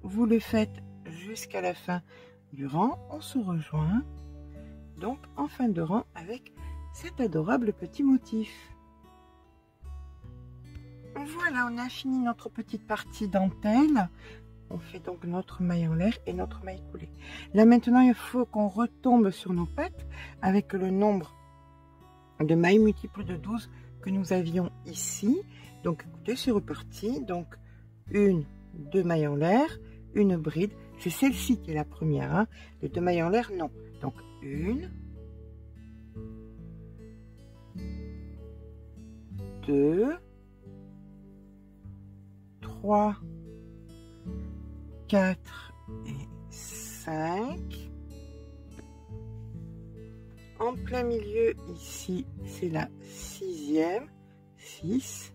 vous le faites jusqu'à la fin du rang. On se rejoint donc en fin de rang avec cet adorable petit motif. Voilà, on a fini notre petite partie dentelle. On fait donc notre maille en l'air et notre maille coulée. Là maintenant, il faut qu'on retombe sur nos pattes avec le nombre de mailles multiples de 12 que nous avions ici. Donc écoutez, c'est reparti. Donc 1, 2 mailles en l'air, une bride. C'est celle-ci qui est la première. Hein. Les 2 mailles en l'air, non. Donc 1, 2, 3, 4 et 5. En plein milieu, ici, c'est la 6e. 6,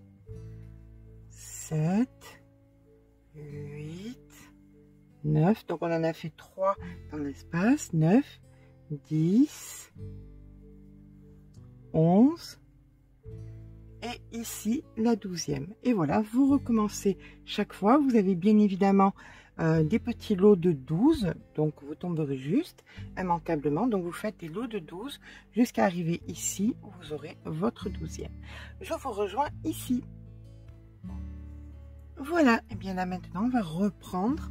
7, 8, 9. Donc, on en a fait 3 dans l'espace. 9, 10, 11. Et ici, la 12e. Et voilà, vous recommencez chaque fois. Vous avez bien évidemment des petits lots de 12. Donc, vous tomberez juste immanquablement. Donc, vous faites des lots de 12 jusqu'à arriver ici où vous aurez votre 12e. Je vous rejoins ici. Voilà. Et bien là, maintenant, on va reprendre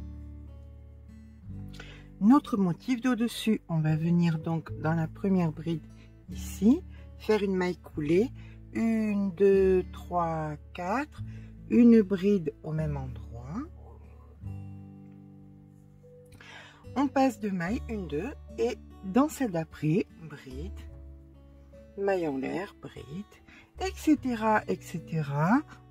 notre motif d'au-dessus. On va venir donc dans la première bride ici, faire une maille coulée. 1, 2, 3, 4, une bride au même endroit. On passe de maille, 1, 2, et dans celle d'après, bride, maille en l'air, bride, etc., etc.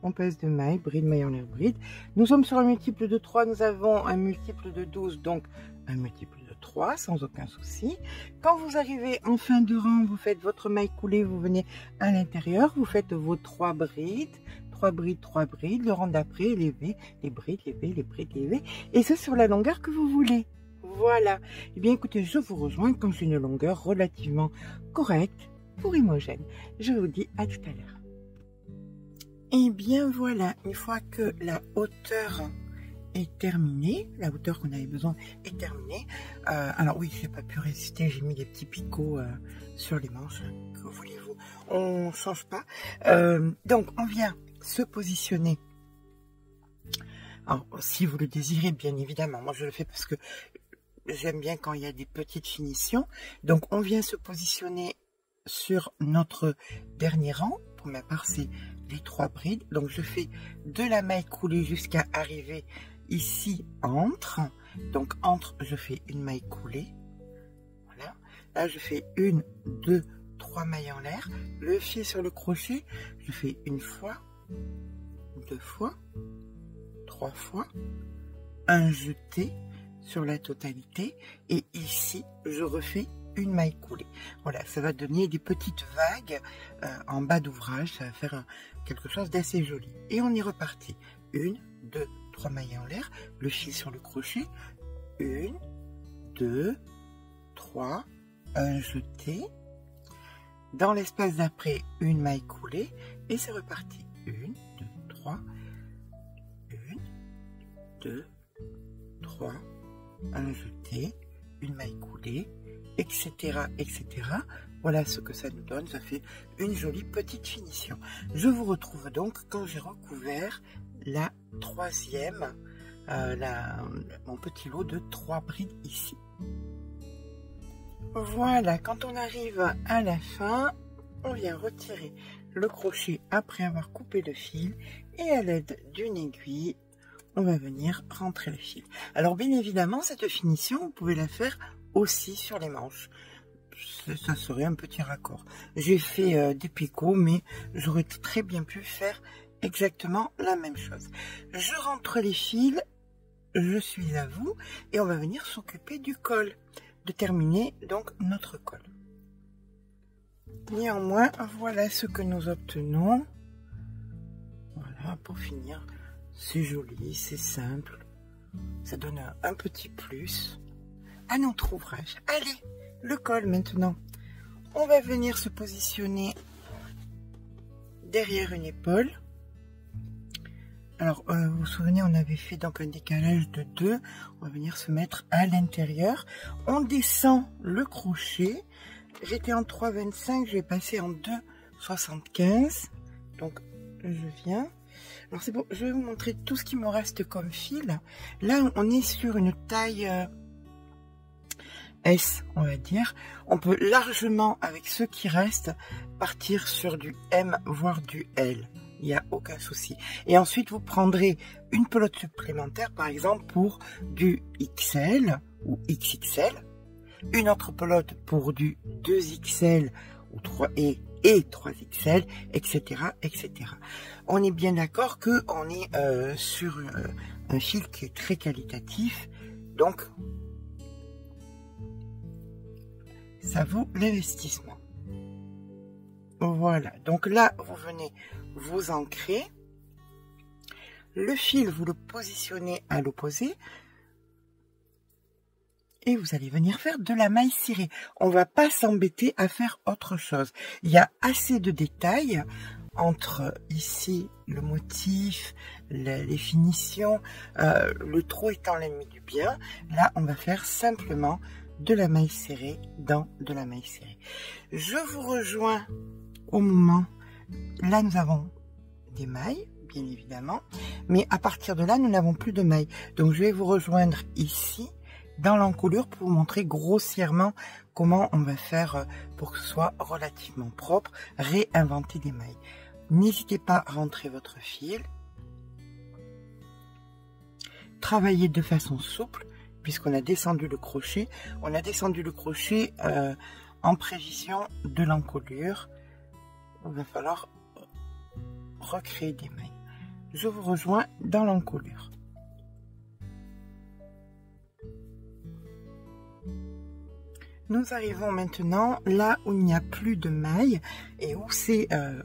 On passe de maille, bride, maille en l'air, bride. Nous sommes sur un multiple de 3, nous avons un multiple de 12, donc un multiple de 3, sans aucun souci. Quand vous arrivez en fin de rang, vous faites votre maille coulée, vous venez à l'intérieur, vous faites vos 3 brides, 3 brides, 3 brides, le rang d'après, lever, les brides, lever, les brides, lever, et c'est sur la longueur que vous voulez. Voilà. Eh bien, écoutez, je vous rejoins quand j'ai une longueur relativement correcte pour Imogen. Je vous dis à tout à l'heure. Et bien voilà, une fois que la hauteur est terminée, la hauteur qu'on avait besoin est terminée. Alors oui, j'ai pas pu résister, j'ai mis des petits picots sur les manches. Que voulez-vous? On change pas. Donc on vient se positionner. Alors si vous le désirez, bien évidemment, moi je le fais parce que j'aime bien quand il y a des petites finitions. Donc on vient se positionner sur notre dernier rang. Pour ma part, c'est les 3 brides. Donc je fais de la maille coulée jusqu'à arriver ici entre. Donc entre, je fais une maille coulée. Voilà. Là, je fais 1, 2, 3 mailles en l'air. Le fil sur le crochet, je fais une fois, 2 fois, 3 fois, un jeté sur la totalité. Et ici, je refais une maille coulée. Voilà, ça va donner des petites vagues en bas d'ouvrage. Ça va faire quelque chose d'assez joli. Et on est reparti. 1, 2, 3 mailles en l'air. Le fil sur le crochet. 1, 2, 3. Un jeté. Dans l'espace d'après, une maille coulée. Et c'est reparti. 1, 2, 3. 1, 2, 3. Un jeté. Une maille coulée. Etc., etc. Voilà ce que ça nous donne. Ça fait une jolie petite finition. Je vous retrouve donc quand j'ai recouvert la troisième, mon petit lot de 3 brides ici. Voilà, quand on arrive à la fin, on vient retirer le crochet après avoir coupé le fil et à l'aide d'une aiguille, on va venir rentrer le fil. Alors bien évidemment, cette finition, vous pouvez la faire aussi sur les manches. Ça serait un petit raccord. J'ai fait des picots, mais j'aurais très bien pu faire exactement la même chose. Je rentre les fils, je suis à vous, et on va venir s'occuper du col, de terminer donc notre col. Néanmoins, voilà ce que nous obtenons. Voilà, pour finir, c'est joli, c'est simple, ça donne un petit plus à notre ouvrage. Allez, le col maintenant. On va venir se positionner derrière une épaule. Alors, vous vous souvenez, on avait fait donc un décalage de 2. On va venir se mettre à l'intérieur. On descend le crochet. J'étais en 3,25, je vais passer en 2,75. Donc, je viens. Alors, c'est bon, je vais vous montrer tout ce qui me reste comme fil. Là, on est sur une taille S, on va dire. On peut largement, avec ce qui reste, partir sur du M, voire du L. Il n'y a aucun souci. Et ensuite, vous prendrez une pelote supplémentaire, par exemple, pour du XL ou XXL. Une autre pelote pour du 2XL ou 3 et 3XL, etc., etc. On est bien d'accord qu'on est sur un fil qui est très qualitatif. Donc, ça vaut l'investissement. Voilà, donc là, vous venez vous ancrer. Le fil, vous le positionnez à l'opposé. Et vous allez venir faire de la maille cirée. On va pas s'embêter à faire autre chose. Il y a assez de détails entre ici le motif, les finitions, le trop étant l'ennemi du bien. Là, on va faire simplement de la maille serrée dans de la maille serrée. Je vous rejoins au moment, là nous avons des mailles, bien évidemment, mais à partir de là, nous n'avons plus de mailles. Donc je vais vous rejoindre ici, dans l'encolure, pour vous montrer grossièrement comment on va faire pour que ce soit relativement propre, réinventer des mailles. N'hésitez pas à rentrer votre fil, travailler de façon souple, puisqu'on a descendu le crochet. On a descendu le crochet en prévision de l'encolure. Il va falloir recréer des mailles. Je vous rejoins dans l'encolure. Nous arrivons maintenant là où il n'y a plus de mailles et où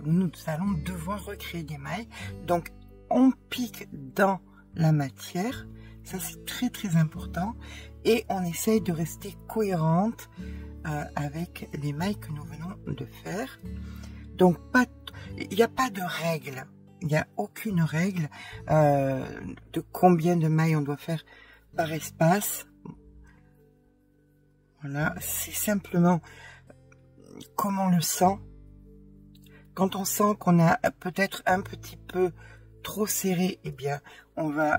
nous allons devoir recréer des mailles. Donc on pique dans la matière, ça c'est très très important, et on essaye de rester cohérente avec les mailles que nous venons de faire. Donc il n'y a pas de règle, il n'y a aucune règle de combien de mailles on doit faire par espace. Voilà, c'est simplement comme on le sent. Quand on sent qu'on a peut-être un petit peu trop serré, eh bien, on va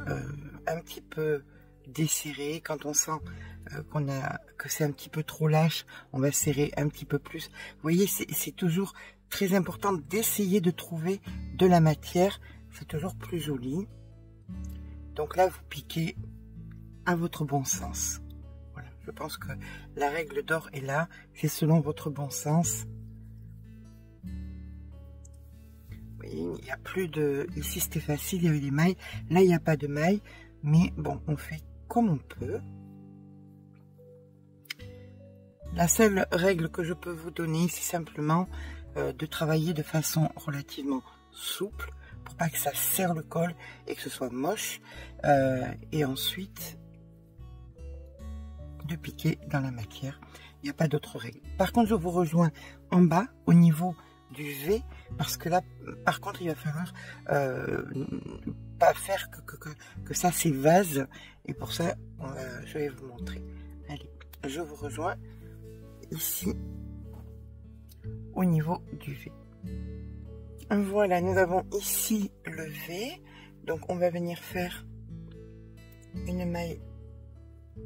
un petit peu desserrer. Quand on sent que c'est un petit peu trop lâche, on va serrer un petit peu plus. Vous voyez, c'est toujours très important d'essayer de trouver de la matière. C'est toujours plus joli. Donc là, vous piquez à votre bon sens. Je pense que la règle d'or est là, c'est selon votre bon sens. Oui, il n'y a plus de... Ici c'était facile, il y avait des mailles. Là il n'y a pas de mailles, mais bon, on fait comme on peut. La seule règle que je peux vous donner, c'est simplement de travailler de façon relativement souple, pour pas que ça serre le col et que ce soit moche. Et ensuite... de piquer dans la matière, il n'y a pas d'autre règle. Par contre, je vous rejoins en bas au niveau du V, parce que là, par contre, il va falloir pas faire que ça s'évase, et pour ça, je vais vous montrer. Allez, je vous rejoins ici au niveau du V. Voilà, nous avons ici le V, donc on va venir faire une maille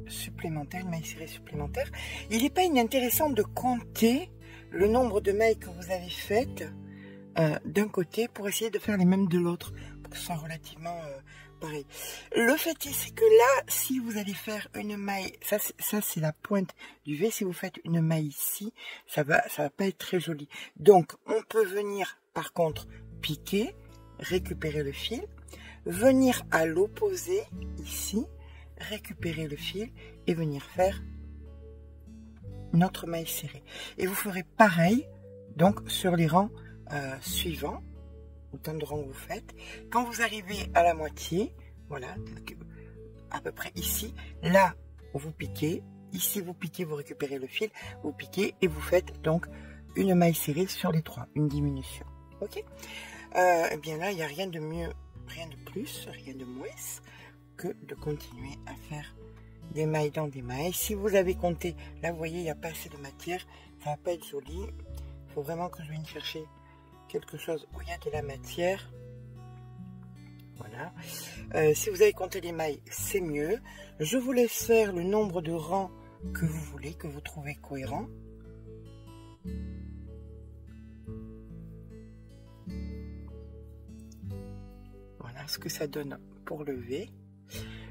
supplémentaire, une maille serrée supplémentaire. Il n'est pas inintéressant de compter le nombre de mailles que vous avez faites d'un côté pour essayer de faire les mêmes de l'autre, pour que ce soit relativement pareil. Le fait c'est que là, si vous allez faire une maille, ça c'est la pointe du V, si vous faites une maille ici, ça va pas être très joli. Donc on peut venir par contre piquer, récupérer le fil, venir à l'opposé ici, récupérer le fil et venir faire notre maille serrée. Et vous ferez pareil donc sur les rangs suivants, autant de rangs que vous faites. Quand vous arrivez à la moitié, voilà, à peu près ici, là vous piquez, ici vous piquez, vous récupérez le fil, vous piquez et vous faites donc une maille serrée sur les trois, une diminution. Ok, et bien là il n'y a rien de mieux, rien de plus, rien de moins que de continuer à faire des mailles dans des mailles. Si vous avez compté, là vous voyez il n'y a pas assez de matière, ça va pas être joli. Il faut vraiment que je vienne chercher quelque chose où il y a de la matière. Voilà. Si vous avez compté les mailles, c'est mieux. Je vous laisse faire le nombre de rangs que vous voulez, que vous trouvez cohérent. Voilà ce que ça donne pour le V.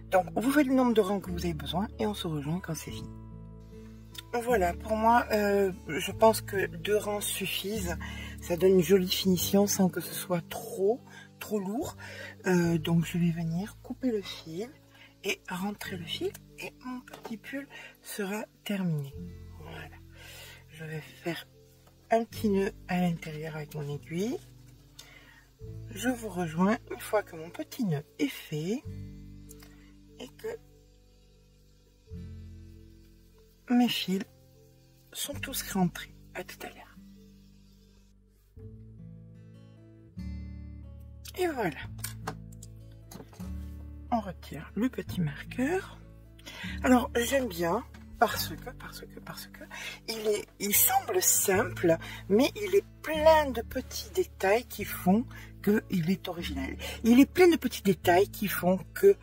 Donc, vous faites le nombre de rangs que vous avez besoin et on se rejoint quand c'est fini. Voilà, pour moi, je pense que 2 rangs suffisent. Ça donne une jolie finition sans que ce soit trop lourd. Donc, je vais venir couper le fil et rentrer le fil et mon petit pull sera terminé. Voilà. Je vais faire un petit nœud à l'intérieur avec mon aiguille. Je vous rejoins une fois que mon petit nœud est fait. Et que mes fils sont tous rentrés. À tout à l'heure. Et voilà. On retire le petit marqueur. Alors j'aime bien parce que il semble simple, mais il est plein de petits détails qui font qu'il est original. Il est plein de petits détails qui font que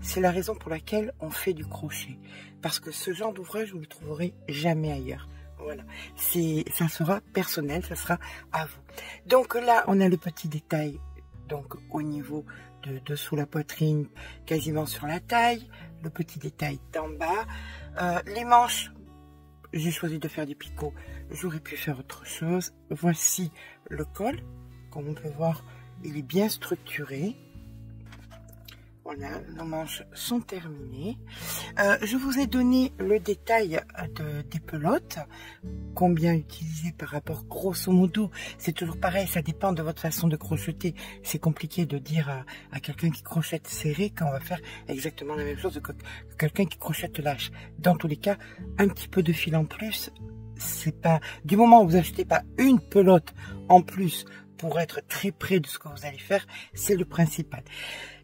c'est la raison pour laquelle on fait du crochet. Parce que ce genre d'ouvrage, vous ne le trouverez jamais ailleurs. Voilà. Ça sera personnel, ça sera à vous. Donc là, on a le petit détail donc au niveau de dessous la poitrine, quasiment sur la taille. Le petit détail d'en bas. Les manches, j'ai choisi de faire des picots. J'aurais pu faire autre chose. Voici le col. Comme on peut voir, il est bien structuré. Voilà, nos manches sont terminées. Je vous ai donné le détail des pelotes, combien utiliser par rapport, grosso modo, c'est toujours pareil, ça dépend de votre façon de crocheter. C'est compliqué de dire à quelqu'un qui crochette serré qu'on va faire exactement la même chose que quelqu'un qui crochette lâche. Dans tous les cas, un petit peu de fil en plus, c'est pas, du moment où vous achetez pas une pelote en plus pour être très près de ce que vous allez faire, c'est le principal.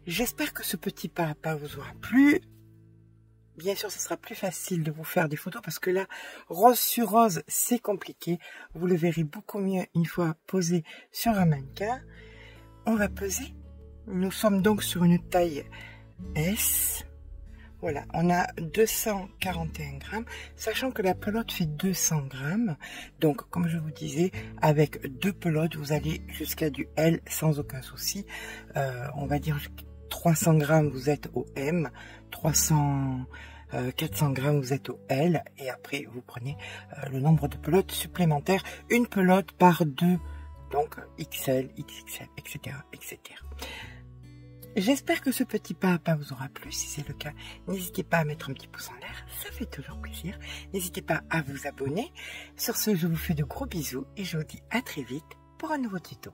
J'espère que ce petit pas à pas vous aura plu. Bien sûr, ce sera plus facile de vous faire des photos parce que là, rose sur rose, c'est compliqué. Vous le verrez beaucoup mieux une fois posé sur un mannequin. On va peser. Nous sommes donc sur une taille S. Voilà, on a 241 grammes, sachant que la pelote fait 200 grammes. Donc, comme je vous disais, avec 2 pelotes, vous allez jusqu'à du L sans aucun souci. On va dire 300 grammes, vous êtes au M, 400 grammes, vous êtes au L. Et après, vous prenez le nombre de pelotes supplémentaires, une pelote par 2, donc XL, XXL, etc., etc. J'espère que ce petit pas à pas vous aura plu. Si c'est le cas, n'hésitez pas à mettre un petit pouce en l'air, ça fait toujours plaisir. N'hésitez pas à vous abonner. Sur ce, je vous fais de gros bisous et je vous dis à très vite pour un nouveau tuto.